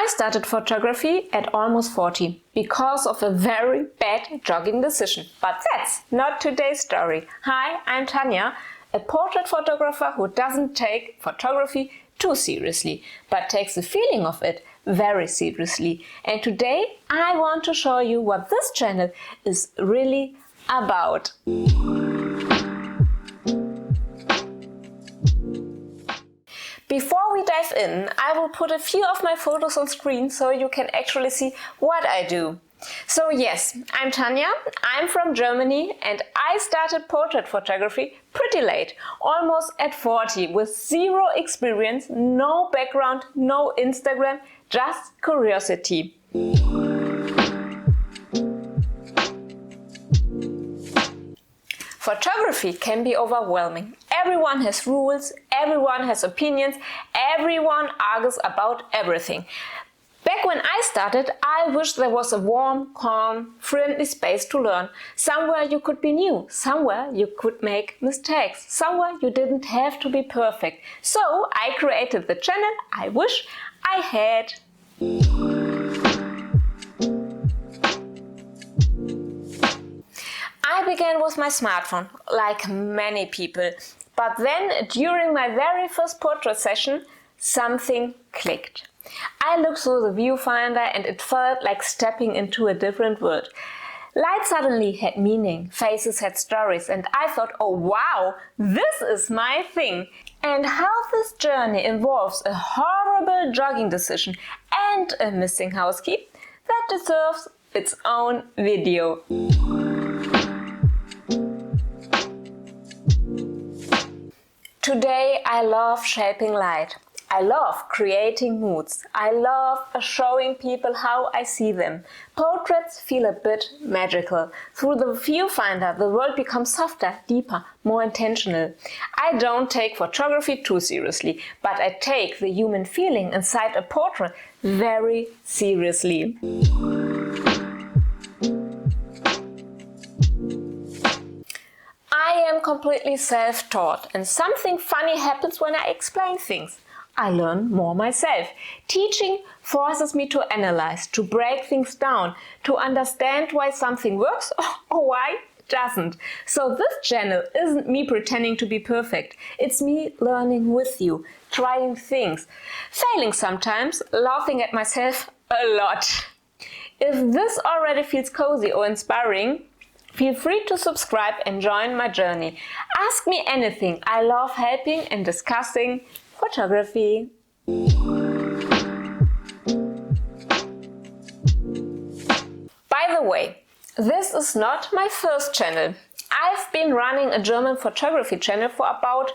I started photography at almost 40 because of a very bad jogging decision. But that's not today's story. Hi, I'm Tanja, a portrait photographer who doesn't take photography too seriously, but takes the feeling of it very seriously. And today I want to show you what this channel is really about. Before we dive in, I will put a few of my photos on screen so you can actually see what I do. So yes, I'm Tanja, I'm from Germany, and I started portrait photography pretty late, almost at 40, with zero experience, no background, no Instagram, just curiosity. Photography can be overwhelming. Everyone has rules, everyone has opinions, everyone argues about everything. Back when I started, I wished there was a warm, calm, friendly space to learn. Somewhere you could be new, somewhere you could make mistakes, somewhere you didn't have to be perfect. So I created the channel I wish I had. I began with my smartphone, like many people. But then, during my very first portrait session, something clicked. I looked through the viewfinder and it felt like stepping into a different world. Light suddenly had meaning, faces had stories, and I thought, oh wow, this is my thing. And how this journey involves a horrible jogging decision and a missing house key, that deserves its own video. Today I love shaping light. I love creating moods. I love showing people how I see them. Portraits feel a bit magical. Through the viewfinder, the world becomes softer, deeper, more intentional. I don't take photography too seriously, but I take the human feeling inside a portrait very seriously. I am completely self-taught, and something funny happens when I explain things. I learn more myself. Teaching forces me to analyze, to break things down, to understand why something works or why it doesn't. So this channel isn't me pretending to be perfect. It's me learning with you, trying things, failing sometimes, laughing at myself a lot. If this already feels cozy or inspiring, feel free to subscribe and join my journey. Ask me anything. I love helping and discussing photography. By the way, this is not my first channel. I've been running a German photography channel for about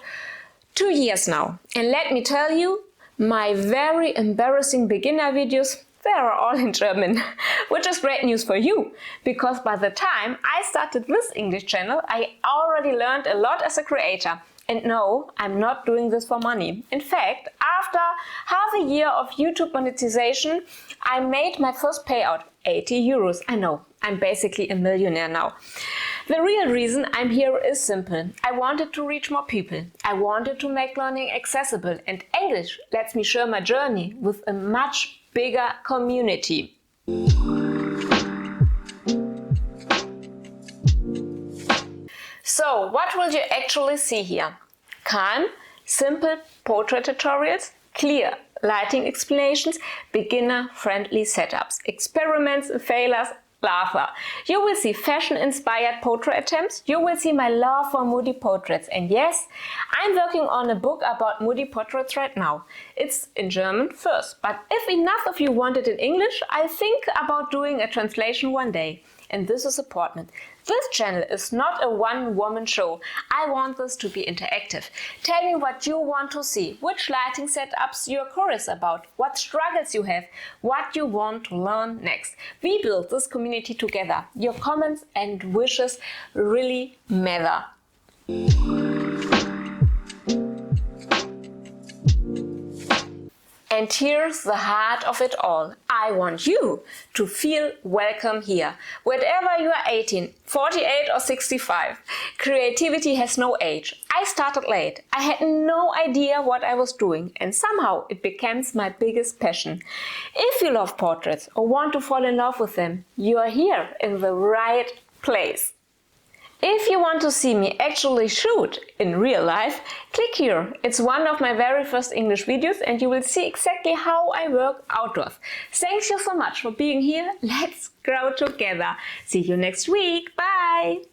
2 years now. And let me tell you, my very embarrassing beginner videos, they are all in German, which is great news for you, because by the time I started this English channel, I already learned a lot as a creator. And no, I'm not doing this for money. In fact, after half a year of YouTube monetization, I made my first payout, 80 euros. I know, I'm basically a millionaire now. The real reason I'm here is simple. I wanted to reach more people. I wanted to make learning accessible, and English lets me share my journey with a much bigger community. So, what will you actually see here? Calm, simple portrait tutorials, clear lighting explanations, beginner-friendly setups, experiments, failures, laughter. You will see fashion-inspired portrait attempts. You will see my love for moody portraits. And yes, I'm working on a book about moody portraits right now. It's in German first, but if enough of you want it in English, I'll think about doing a translation one day. And this is important. This channel is not a one-woman show. I want this to be interactive. Tell me what you want to see, which lighting setups you're curious about, what struggles you have, what you want to learn next. We build this community together. Your comments and wishes really matter. And here's the heart of it all. I want you to feel welcome here. Whatever you are 18, 48 or 65, creativity has no age. I started late. I had no idea what I was doing, and somehow it becomes my biggest passion. If you love portraits or want to fall in love with them, you are here in the right place. If you want to see me actually shoot in real life, click here. It's one of my very first English videos and you will see exactly how I work outdoors. Thank you so much for being here. Let's grow together. See you next week. Bye!